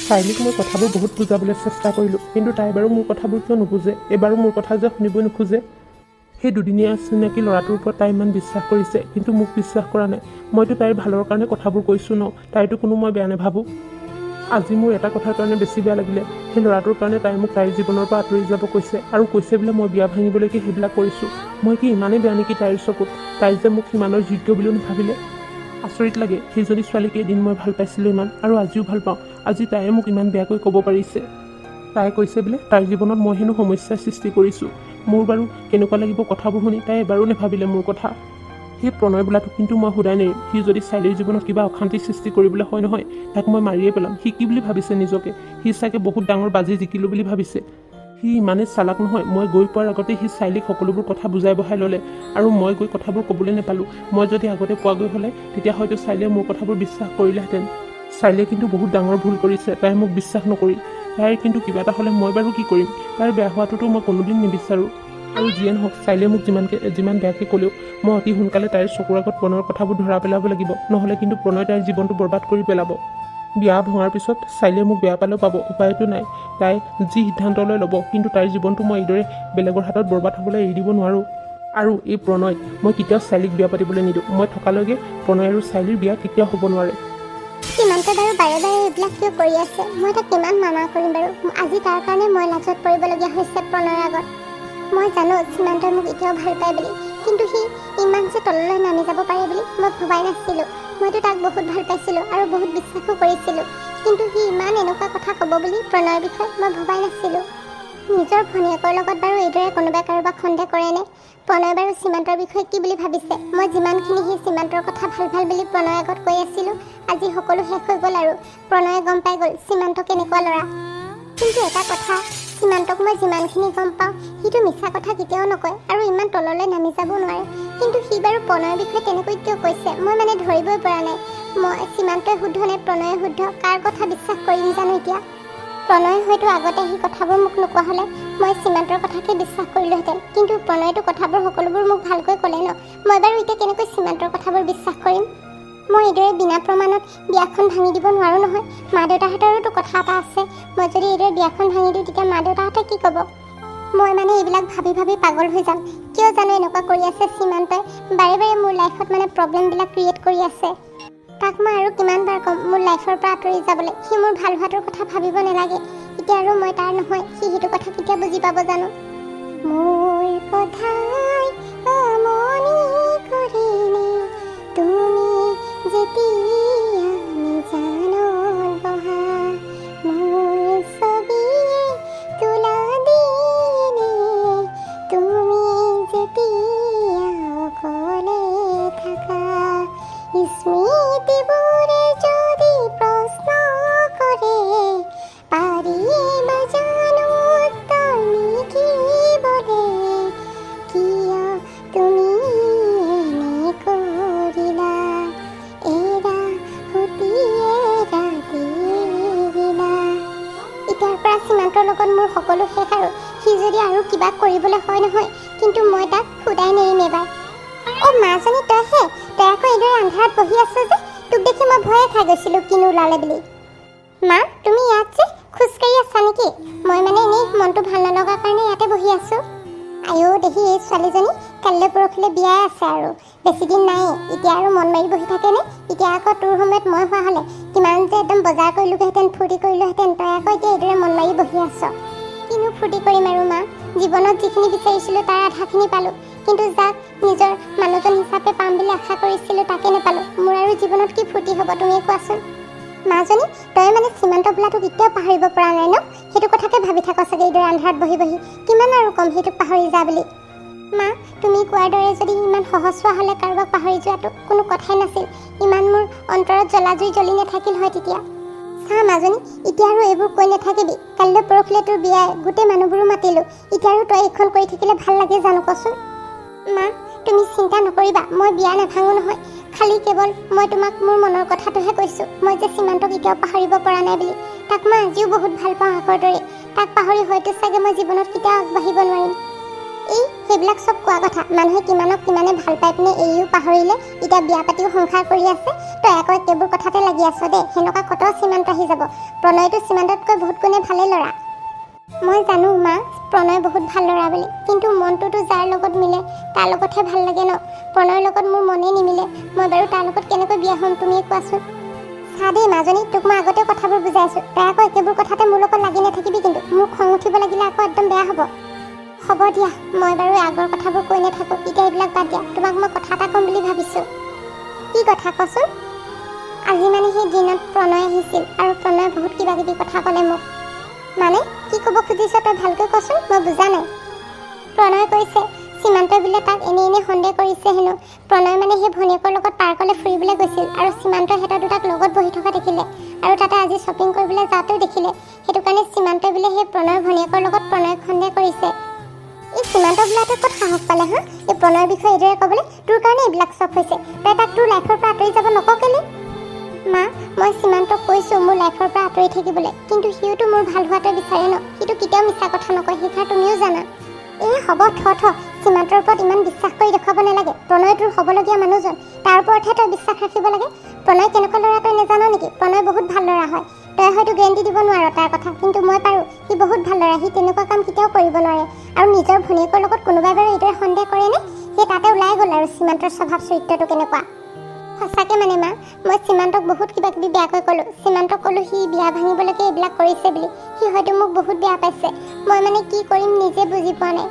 চাইলিক মই কথাবোৰ বহুত বুজাবলৈ চেষ্টা কৰিলোঁ, কিন্তু তাই বাৰু মোৰ কথাবোৰ কিয় নুবুজে? এইবাৰো মোৰ কথা যে শুনিবই নোখোজে। সেই দুদিনীয়া চিনাকি ল'ৰাটোৰ ওপৰত তাই ইমান বিশ্বাস কৰিছে, কিন্তু মোক বিশ্বাস কৰা নাই। মইতো তাইৰ ভালৰ কাৰণে কথাবোৰ কৈছোঁ ন, তাইতো কোনো মই বেয়া নাভাবোঁ। আজি মোৰ এটা কথাৰ কাৰণে বেছি বেয়া লাগিলে, সেই ল'ৰাটোৰ কাৰণে তাই মোক তাইৰ জীৱনৰ পৰা আঁতৰি যাব কৈছে, আৰু কৈছে বোলে মই বিয়া ভাঙিবলৈকে সেইবিলাক কৰিছোঁ। মই কি ইমানেই বেয়া নেকি তাইৰ চকুত? তাই যে মোক সিমানৰ যোগ্য বুলিও নাভাবিলে। আচৰিত লাগে, সেইজনী ছোৱালীক এদিন মই ভাল পাইছিলোঁ ইমান, আৰু আজিও ভাল পাওঁ। আজি তাইয়ে মোক ইমান বেয়াকৈ ক'ব পাৰিছে। তাই কৈছে বোলে তাইৰ জীৱনত মই হেনো সমস্যাৰ সৃষ্টি কৰিছোঁ। মোৰ বাৰু কেনেকুৱা লাগিব কথাবোৰ শুনি, তাই এবাৰো নাভাবিলে মোৰ কথা। সেই প্ৰণয় বোলাটো কিন্তু মই সোধাই নেৰিম। সি যদি চাইলিৰ জীৱনত কিবা অশান্তি সৃষ্টি কৰিবলৈ হয় নহয়, তাক মই মাৰিয়ে পেলাম। সি কি বুলি ভাবিছে নিজকে? সি চাগে বহুত ডাঙৰ বাজি জিকিলোঁ বুলি ভাবিছে। সি ইমানেই চালাক নহয়, মই গৈ পোৱাৰ আগতে সি চাইলিক সকলোবোৰ কথা বুজাই বঢ়াই ল'লে, আৰু মই গৈ কথাবোৰ ক'বলৈ নাপালোঁ। মই যদি আগতে পোৱাগৈ হ'লে তেতিয়া হয়তো চাইলিয়ে মোৰ কথাবোৰ বিশ্বাস কৰিলেহেঁতেন। চাইলিয়ে কিন্তু বহুত ডাঙৰ ভুল কৰিছে, তাই মোক বিশ্বাস নকৰি। তাইৰ কিন্তু কিবা এটা হ'লে মই বাৰু কি কৰিম? তাইৰ বেয়া হোৱাটোতো মই কোনোদিন নিবিচাৰোঁ। আৰু যিয়ে নহওক, চাইলিয়ে মোক যিমান বেয়াকৈ ক'লেও মই অতি সোনকালে তাইৰ চকুৰ আগত প্ৰণয়ৰ কথাবোৰ ধৰা পেলাব লাগিব, নহ'লে কিন্তু প্ৰণয় তাইৰ জীৱনটো বৰবাদ কৰি পেলাব। বিয়া ভঙাৰ পিছত চাইলিয়ে মোক বেয়া পালেও পাব, উপায়তো নাই। তাই যি সিদ্ধান্তলৈ ল'ব, কিন্তু তাইৰ জীৱনটো মই এইদৰে বেলেগৰ হাতত বৰবাদ হ'বলৈ এৰি দিব নোৱাৰোঁ। আৰু এই প্ৰণয়, মই কেতিয়াও চাইলিক বিয়া পাতিবলৈ নিদিওঁ। মই থকালৈকে প্ৰণয় আৰু চাইলিৰ বিয়া কেতিয়াও হ'ব নোৱাৰে। সীমান্ত বাৰু বাৰে বাৰে এইবিলাক কিয় কৰি আছে? মই তাক কিমান মানা কৰিম বাৰু? আজি তাৰ কাৰণে মই লাজত পৰিবলগীয়া হৈছে প্ৰণয়ৰ আগত। মই জানো সীমান্তই মোক এতিয়াও ভাল পায় বুলি, কিন্তু সি ইমান যে তললৈ নামি যাব পাৰে বুলি মই ভবাই নাছিলোঁ। মইতো তাক বহুত ভাল পাইছিলোঁ আৰু বহুত বিশ্বাসো কৰিছিলোঁ, কিন্তু সি ইমান এনেকুৱা কথা ক'ব বুলি প্ৰণয়ৰ বিষয়ে মই ভবাই নাছিলোঁ। নিজৰ ভনীয়েকৰ লগত বাৰু এইদৰে কোনোবাই কাৰোবাক সন্দেহ কৰেনে? প্ৰণয় বাৰু সীমান্তৰ বিষয়ে কি বুলি ভাবিছে? মই যিমানখিনি সেই সীমান্তৰ কথা ভাল ভাল বুলি প্ৰণয়ৰ আগত কৈ আছিলোঁ, আজি সকলো শেষ হৈ গ'ল আৰু প্ৰণয়ে গম পাই গ'ল সীমান্ত কেনেকুৱা ল'ৰা। কিন্তু এটা কথা, সীমান্তক মই যিমানখিনি গম পাওঁ, সিটো মিছা কথা কেতিয়াও নকয় আৰু ইমান তললৈ নামি যাবও নোৱাৰে। কিন্তু সি বাৰু প্ৰণয়ৰ বিষয়ে তেনেকৈ কিয় কৈছে? মই মানে ধৰিবই পৰা নাই। মই সীমান্তই শুদ্ধ নে প্ৰণয়ে শুদ্ধ? কাৰ কথা বিশ্বাস কৰিম জানো এতিয়া? প্ৰণয়ে হয়তো আগতে সেই কথাবোৰ মোক নোকোৱা হ'লে মই সীমান্তৰ কথাকে বিশ্বাস কৰিলোহেঁতেন, কিন্তু প্ৰণয়েতো কথাবোৰ সকলোবোৰ মোক ভালকৈ ক'লে ন। মই বাৰু এতিয়া কেনেকৈ সীমান্তৰ কথাবোৰ বিশ্বাস কৰিম? মই এইদৰে বিনা প্ৰমাণত বিয়াখন ভাঙি দিব নোৱাৰোঁ নহয়। মা দেউতাহঁতৰোতো কথা এটা আছে। মই যদি এইদৰে বিয়াখন ভাঙি দিওঁ, তেতিয়া মা দেউতাহঁতে কি ক'ব? মই মানে এইবিলাক ভাবি ভাবি পাগল হৈ যাম। কিয় জানো এনেকুৱা কৰি আছে সীমান্তই? বাৰে বাৰে মোৰ লাইফত মানে প্ৰব্লেমবিলাক ক্ৰিয়েট কৰি আছে। তাক মই আৰু কিমানবাৰ ক'ম মোৰ লাইফৰ পৰা আঁতৰি যাবলৈ? সি মোৰ ভাল হোৱাটোৰ কথা ভাবিব নালাগে। এতিয়া আৰু মই তাৰ নহয়, সি সেইটো কথা কেতিয়া বুজি পাব জানো? মোৰ কথাই আমনি কৰিলে তুমি যেতিয়া নিজানত বহা, মোৰ ছবিয়ে তোলা দিনে তুমি যেতিয়া অকলে থাকা, স্মৃতিবোৰে যদি প্ৰশ্ন কৰে, পাৰিবা জানো উত্তৰ লিখিবলৈ? কিয় তুমি এনে কৰিলা? এৰা সুতি ৰাতি দিলা। এতিয়াৰ পৰা সীমান্তৰ লগত মোৰ সকলো শেষ আৰু সি যদি আৰু কিবা কৰিবলৈ হয় নহয়, কিন্তু মই তাক সোধাই নেৰিম এবাৰ। অ' মাজনী, তইহে? তই আকৌ এইদৰে আন্ধাৰত বহি আছ যে? তোক দেখি মই ভয়ে খাই গৈছিলোঁ কিনো ওলালে বুলি। মা, তুমি ইয়াত যে খোজকাঢ়ি আছা নেকি? মই মানে এনেই মনটো ভাল নলগাৰ কাৰণে ইয়াতে বহি আছোঁ। আইও দেহি, এই ছোৱালীজনী কাইলৈ পৰহিলৈ বিয়াই আছে আৰু বেছিদিন নাই। এতিয়া আৰু মন মাৰি বহি থাকেনে? এতিয়া আকৌ তোৰ সময়ত মই হোৱা হ'লে কিমান যে একদম বজাৰ কৰিলোহেঁতেন, ফূৰ্তি কৰিলোহেঁতেন। তই আকৌ এতিয়া এইদৰে মন মাৰি বহি আছ। কিনো ফূৰ্তি কৰিম আৰু মা? জীৱনত যিখিনি বিচাৰিছিলোঁ তাৰ আধাখিনি পালোঁ, কিন্তু যাক নিজৰ মানুহজন হিচাপে পাম বুলি আশা কৰিছিলোঁ তাকে নাপালোঁ। মোৰ আৰু জীৱনত কি ফূৰ্তি হ'ব তুমিয়ে কোৱাচোন? মাজনী, তই মানে সীমান্ত বোলাটোক কেতিয়াও পাহৰিব পৰা নাই ন? সেইটো কথাকে ভাবি থাক চাগে এইদৰে আন্ধাৰত বহি বহি। কিমান আৰু কম সেইটোক পাহৰি যা বুলি? মা, তুমি কোৱাৰ দৰে যদি ইমান সহজ হোৱা হ'লে কাৰোবাক পাহৰি যোৱাটো কোনো কথাই নাছিল। ইমান মোৰ অন্তৰত জ্বলাজুই জ্বলি নাথাকিল হয় তেতিয়া। চা মাজনী, এতিয়া আৰু এইবোৰ কৈ নাথাকিবি। কাইলৈ পৰহিলৈ তোৰ বিয়াই, গোটেই মানুহবোৰো মাতিলোঁ। এতিয়া আৰু তই এইখন কৰি থাকিলে ভাল লাগে জানো কচোন? মা, তুমি চিন্তা নকৰিবা, মই বিয়া নাভাঙো নহয়। খালি কেৱল মই তোমাক মোৰ মনৰ কথাটোহে কৈছোঁ। মই যে সীমান্তক কেতিয়াও পাহৰিব পৰা নাই বুলি। তাক মই আজিও বহুত ভাল পাওঁ আগৰ দৰে। তাক পাহৰি হয়তো চাগে মই জীৱনত কেতিয়াও আগবাঢ়িব নোৱাৰিম। এই সেইবিলাক চব কোৱা কথা মানুহে কিমানক কিমানে ভাল পাই পিনে এৰিও পাহৰিলে এতিয়া বিয়া পাতিও সংসাৰ কৰি আছে তই আকৌ একেবোৰ কথাতে লাগি আছ দেই সেনেকুৱা কত সীমান্ত আহি যাব প্ৰণয়টো সীমান্ততকৈ বহুত গুণে ভালে ল'ৰা মই জানো মা প্ৰণয় বহুত ভাল ল'ৰা বুলি কিন্তু মনটোতো যাৰ লগত মিলে তাৰ লগতহে ভাল লাগে ন প্ৰণয়ৰ লগত মোৰ মনেই নিমিলে মই বাৰু তাৰ লগত কেনেকৈ বিয়া হ'ম তুমিয়ে কোৱাচোন চা দেই মাজনী তোক মই আগতে কথাবোৰ বুজাইছোঁ তই আকৌ একেবোৰ কথাতে মোৰ লগত লাগি নাথাকিবি কিন্তু মোৰ খং উঠিব লাগিলে আকৌ একদম বেয়া হ'ব দিয়া মই বাৰু আগৰ কথাবোৰ কৈ নাথাকোঁ এতিয়া এইবিলাক বাদ দিয়া তোমাক মই কথা এটা ক'ম বুলি ভাবিছোঁ কি কথা কচোন আজি মানে সেই দিনত প্ৰণয় আহিছিল আৰু প্ৰণয়ে বহুত কিবা কিবি কথা ক'লে মোক মানে কি ক'ব খুজিছ তই ভালকৈ কচোন মই বুজা নাই প্ৰণয়ে কৈছে সীমান্তই বোলে তাক এনে সন্দেহ কৰিছে হেনো প্ৰণয় মানে সেই ভনীয়েকৰ লগত পাৰ্কলৈ ফুৰিবলৈ গৈছিল আৰু সীমান্তই সিহঁতৰ দুটাক লগত বহি থকা দেখিলে আৰু তাতে আজি শ্বপিং কৰিবলৈ যাওঁতেও দেখিলে সেইটো কাৰণে সীমান্তই বোলে সেই প্ৰণয়ৰ ভনীয়েকৰ লগত প্ৰণয়ক সন্দেহ কৰিছে এই সীমান্ত বোলাটো ক'ত সাহস পালে হা এই প্ৰণয়ৰ বিষয়ে এইদৰে ক'বলৈ তোৰ কাৰণে এইবিলাক চব হৈছে তই তাক তোৰ লাইফৰ পৰা আঁতৰি যাব নক'কেলে মা মই সীমান্তক কৈছোঁ মোৰ লাইফৰ পৰা আঁতৰি থাকিবলৈ কিন্তু সিওতো মোৰ ভাল হোৱাটো বিচাৰে ন সিটো কেতিয়াও মিছা কথা নকয় সেইষাৰ তুমিও জানা এই হ'ব থ সীমান্তৰ ওপৰত ইমান বিশ্বাস কৰি দেখুৱাব নালাগে প্ৰণয় তোৰ হ'বলগীয়া মানুহজন তাৰ ওপৰতহে তই বিশ্বাস ৰাখিব লাগে প্ৰণয় কেনেকুৱা ল'ৰা তই নাজানো নেকি প্ৰণয় বহুত ভাল ল'ৰা হয় তই হয়তো গেৰেণ্টি দিব নোৱাৰ তাৰ কথা কিন্তু মই পাৰোঁ সি বহুত ভাল ল'ৰা সি তেনেকুৱা কাম কেতিয়াও কৰিব নোৱাৰে আৰু নিজৰ ভনীয়েকৰ লগত কোনোবাই বাৰু এইদৰে সন্দেহ কৰেনে সেই তাতে ওলাই গ'ল আৰু সীমান্তৰ স্বভাৱ চৰিত্ৰটো কেনেকুৱা সঁচাকৈ মানে মা মই সীমান্তক বহুত কিবা কিবি বেয়াকৈ ক'লোঁ সীমান্তক ক'লোঁ সি বিয়া ভাঙিবলৈকে এইবিলাক কৰিছে বুলি সি হয়তো মোক বহুত বেয়া পাইছে মই মানে কি কৰিম নিজে বুজি পোৱা নাই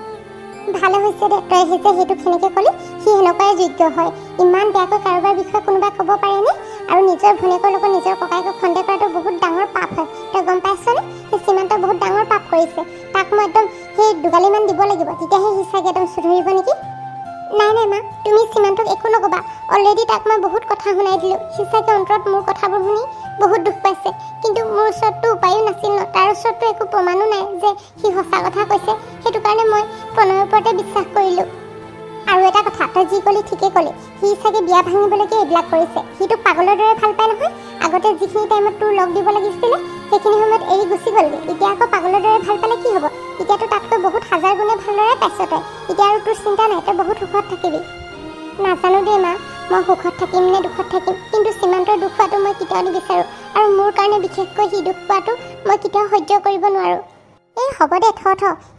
ভালে হৈছে দে তই আহিছে সেইটো সেনেকৈ ক'লি সি সেনেকুৱাই যোগ্য হয় ইমান বেয়াকৈ কাৰোবাৰ বিষয়ে কোনোবাই ক'ব পাৰেনে আৰু নিজৰ ভনীয়েকৰ লগত নিজৰ ককায়েকক সন্দেহ কৰাটো বহুত ডাঙৰ পাপ হয় তই গম পাইছনে সেই সীমান্তই বহুত ডাঙৰ পাপ কৰিছে তাক মই একদম সেই দুগালিমান দিব লাগিব তেতিয়াহে সি চাগে একদম শুধৰিব নেকি নাই মা তুমি সীমান্তক একো নক'বা অলৰেডি তাক মই বহুত কথা শুনাই দিলোঁ সি চাগে অন্তৰত মোৰ কথাবোৰ শুনি বহুত দুখ পাইছে কিন্তু মোৰ ওচৰততো উপায়ো নাছিল ন তাৰ ওচৰততো একো প্ৰমাণো নাই যে সি সঁচা কথা কৈছে সেইটো কাৰণে মই প্ৰণয়ৰ ওপৰতে বিশ্বাস কৰিলোঁ আৰু এটা কথা তই যি ক'লি ঠিকেই ক'লি সি চাগে বিয়া ভাঙিবলৈকে এইবিলাক কৰিছে সি তোক পাগলৰ দৰে ভাল পায় নহয় আগতে যিখিনি টাইমত তোৰ লগ দিব লাগিছিলে সেইখিনি সময়ত এৰি গুচি গ'লগৈ এতিয়া আকৌ পাগলৰ দৰে ভাল পালে কি হ'ব এতিয়াতো তাতকৈ বহুত হাজাৰ গুণে ভালদৰে পাইছ তই এতিয়া আৰু তোৰ চিন্তা নাই তই বহুত সুখত থাকিবি নাজানো দেই মা মই সুখত থাকিম নে দুখত থাকিম কিন্তু সীমান্তৰ দুখ পোৱাটো মই কেতিয়াও নিবিচাৰোঁ আৰু মোৰ কাৰণে বিশেষকৈ সি দুখ পোৱাটো মই কেতিয়াও সহ্য কৰিব নোৱাৰোঁ এই হ'ব দে থ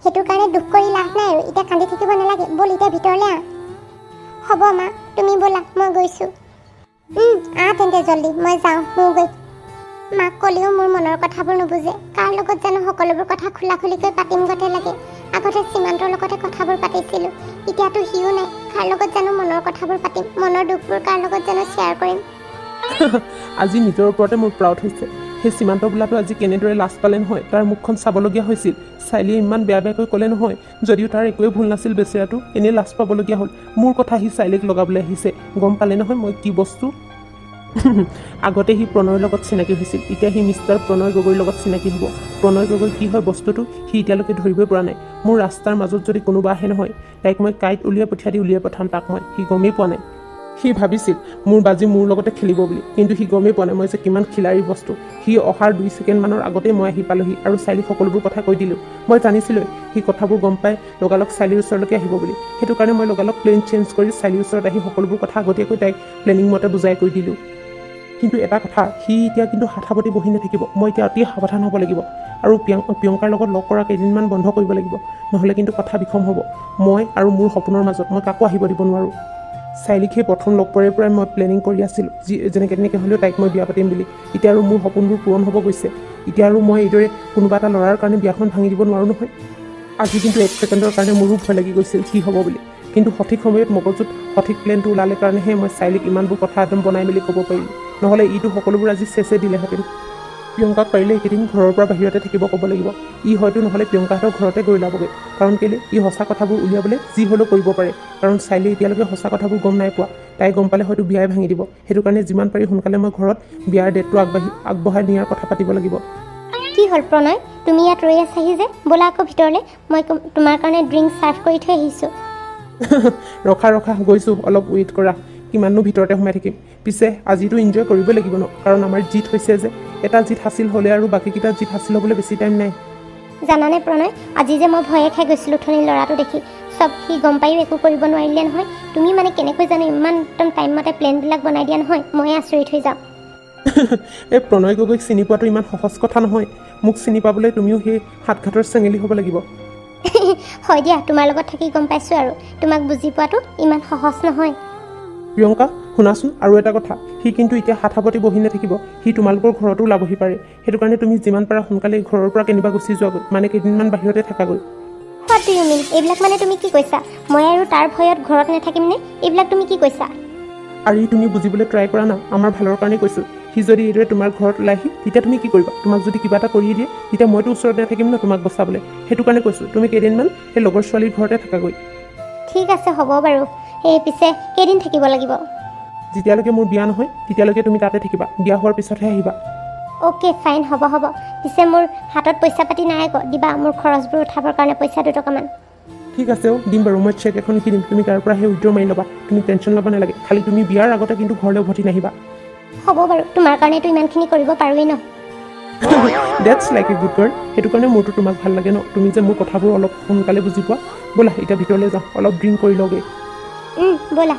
সেইটোৰ কাৰণে দুখ কৰি লাভ নাই আৰু এতিয়া কান্দি থাকিব নালাগে ব'ল এতিয়া ভিতৰলৈ হ'ব মা তুমি ব'লা মই গৈছোঁ তেন্তে জল্দি মই যাওঁ মোৰ গৈ মাক ক'লেও মোৰ মনৰ কথাবোৰ নুবুজে কাৰ লগত জানো সকলোবোৰ কথা খোলাখুলিকৈ পাতিম গতে লাগে আগতে সীমান্তৰ লগতে কথাবোৰ পাতিছিলোঁ এতিয়াতো সিও নাই কাৰ লগত জানো মনৰ কথাবোৰ পাতিম মনৰ দুখবোৰ কাৰ লগত জানো শ্বেয়াৰ কৰিম আজি নিজৰ ওপৰতে মোৰ প্ৰাউড হৈছে সেই সীমান্ত বোলাটো আজি কেনেদৰে লাজ পালে নহয় তাৰ মুখখন চাবলগীয়া হৈছিল চাইলিয়ে ইমান বেয়াকৈ ক'লে নহয় যদিও তাৰ একোৱে ভুল নাছিল বেচেৰাটো এনেই লাজ পাবলগীয়া হ'ল মোৰ কথা সি চাইলিক লগাবলৈ আহিছে গম পালে নহয় মই কি বস্তু আগতে সি প্ৰণয়ৰ লগত চিনাকি হৈছিল এতিয়া সি মিষ্টাৰ প্ৰণয় গগৈৰ লগত চিনাকি হ'ব প্ৰণয় গগৈ কি হয় বস্তুটো সি এতিয়ালৈকে ধৰিবই পৰা নাই মোৰ ৰাস্তাৰ মাজত যদি কোনোবা আহে নহয় তাইক মই কাইট উলিয়াই পঠাম তাক মই সি গমেই পোৱা নাই সি ভাবিছিল মোৰ বাজি মোৰ লগতে খেলিব বুলি কিন্তু সি গমেই পোৱা নাই মই যে কিমান খিলাৰী বস্তু সি অহাৰ 2 ছেকেণ্ডমানৰ আগতেই মই আহি পালোহি আৰু চাইলিক সকলোবোৰ কথা কৈ দিলোঁ মই জানিছিলোঁ সি কথাবোৰ গম পাই লগালগ চাইলিৰ ওচৰলৈকে আহিব বুলি সেইটো কাৰণে মই লগালগ প্লেন চেঞ্জ কৰি চাইলিৰ ওচৰত আহি সকলোবোৰ কথা আগতীয়াকৈ তাইক প্লেনিং মতে বুজাই কৈ দিলোঁ কিন্তু এটা কথা সি এতিয়া কিন্তু হাতাপতি বহি নাথাকিব মই এতিয়া অতি সাৱধান হ'ব লাগিব আৰু প্ৰিয়ংকাৰ লগত লগ কৰা কেইদিনমান বন্ধ কৰিব লাগিব নহ'লে কিন্তু কথা বিষম হ'ব মই আৰু মোৰ সপোনৰ মাজত মই কাকো আহিব দিব নোৱাৰোঁ চাইলিক সেই প্ৰথম লগ পোৱাৰ পৰাই মই প্লেনিং কৰি আছিলোঁ যেনেকৈ তেনেকৈ হ'লেও তাইক মই বিয়া পাতিম বুলি এতিয়া আৰু মোৰ সপোনবোৰ পূৰণ হ'ব গৈছে এতিয়া আৰু মই এইদৰে কোনোবা এটা ল'ৰাৰ কাৰণে বিয়াখন ভাঙি দিব নোৱাৰোঁ নহয় আজি কিন্তু 1 ছেকেণ্ডৰ কাৰণে মোৰো ভয় লাগি গৈছিল কি হ'ব বুলি কিন্তু সঠিক সময়ত মগজুত সঠিক প্লেনটো ওলালে কাৰণেহে মই চাইলিক ইমানবোৰ কথা একদম বনাই মেলি ক'ব পাৰিলোঁ নহ'লে ইটো সকলোবোৰ আজি চেচে দিলেহেঁতেন প্ৰিয়ংকাক পাৰিলে এইকেইদিন ঘৰৰ পৰা বাহিৰতে থাকিব ক'ব লাগিব ই হয়তো নহ'লে প্ৰিয়ংকাহঁতৰ ঘৰতে গৈ ওলাবগৈ কাৰণ কেলৈ ই সঁচা কথাবোৰ উলিয়াবলৈ যি হ'লেও কৰিব পাৰে কাৰণ চাইলি এতিয়ালৈকে সঁচা কথাবোৰ গম নাই পোৱা তাই গম পালে হয়তো বিয়াই ভাঙি দিব সেইটো কাৰণে যিমান পাৰি সোনকালে মই ঘৰত বিয়াৰ ডেটটো আগবঢ়াই নিয়াৰ কথা পাতিব লাগিব কি হ'ল প্ৰণয় তুমি ইয়াত ৰৈ আছাহি যে ব'লা আকৌ ভিতৰলৈ মই তোমাৰ কাৰণে ড্ৰিংক ছাৰ্ভ কৰি থৈ আহিছোঁ ৰখা গৈছোঁ অলপ ৱেইট কৰা কিমাননো ভিতৰতে সোমাই থাকিম পিছে আজিতো এনজয় কৰিবই লাগিব ন কাৰণ আমাৰ জিত হৈছে যে এটা জিত হাচিল হ'লে আৰু বাকীকেইটা জিত হাচিল হ'বলৈ বেছি টাইম নাই জানানে প্ৰণয় আজি যে মই ভয়ে খাই গৈছিলোঁ অথনি ল'ৰাটো দেখি চব সি গম পায়ো একো কৰিব নোৱাৰিলে নহয়। তুমি মানে কেনেকৈ জানো ইমান একদম টাইমমতে প্লেনবিলাক বনাই দিয়া নহয়, ময়ে আচৰিত হৈ যাওঁ। এই প্ৰণয় গগৈক চিনি পোৱাটো ইমান সহজ কথা নহয়। মোক চিনি পাবলৈ তুমিও সেই হাতঘাটৰ চেঙেলী হ'ব লাগিব। হয় দিয়া, তোমাৰ লগত থাকি গম পাইছোঁ আৰু তোমাক বুজি পোৱাটো ইমান সহজ নহয়। প্ৰিয়ংকা শুনাচোন, আৰু এটা কথা, সি কিন্তু এতিয়া হাত সাৱটি বহি নাথাকিব, সি তোমালোকৰ ঘৰতো ওলাবহি পাৰে। সেইটো কাৰণে তুমি যিমান পাৰা সোনকালে ঘৰৰ পৰা কেনিবা গুচি যোৱাগৈ, মানে কেইদিনমান বাহিৰতে থাকাগৈ। What do you mean? এইবিলাক মানে তুমি কি কৈছা? মই আৰু তাৰ ভয়ত ঘৰত নাথাকিম নে? এইবিলাক তুমি কি কৈছা? আৰু ই তুমি বুজিবলৈ ট্ৰাই কৰা না, আমাৰ ভালৰ কাৰণে কৈছোঁ। সি যদি এইদৰে তোমাৰ ঘৰত ওলাইহি তেতিয়া তুমি কি কৰিবা? তোমাক যদি কিবা এটা কৰি দিয়ে তেতিয়া মইতো ওচৰত নাথাকিম ন তোমাক বচাবলৈ। সেইটো কাৰণে কৈছোঁ তুমি কেইদিনমান সেই লগৰ ছোৱালীৰ ঘৰতে থাকাগৈ। ঠিক আছে হ'ব বাৰু। এই পিছে কেইদিন থাকিব লাগিব? যেতিয়ালৈকে মোৰ বিয়া নহয় তেতিয়ালৈকে তুমি তাতে থাকিবা, বিয়া হোৱাৰ পিছতহে আহিবা। অ'কে ফাইন, হ'ব হ'ব। পিছে মোৰ হাতত পইচা পাতি নাই আকৌ, দিবা মোৰ খৰচবোৰ উঠাবৰ কাৰণে পইচা 2 টকামান। ঠিক আছে দিম বাৰু, মই চেক এখন কিনিম, তুমি তাৰ পৰা সেই উইড্ৰ মাৰি ল'বা। তুমি টেনশ্যন ল'ব নালাগে, খালি তুমি বিয়াৰ আগতে কিন্তু ঘৰলৈ উভতি নাহিবা। হ'ব বাৰু, তোমাৰ কাৰণেতো ইমানখিনি কৰিব পাৰোৱেই ন। That's like a good girl. সেইটো কাৰণে মোৰতো তোমাক ভাল লাগে ন, তুমি যে মোৰ কথাবোৰ অলপ সোনকালে বুজি পোৱা। ব'লা এতিয়া ভিতৰলৈ যাওঁ, অলপ ড্ৰিংক কৰি লওঁগৈ। ব'লা।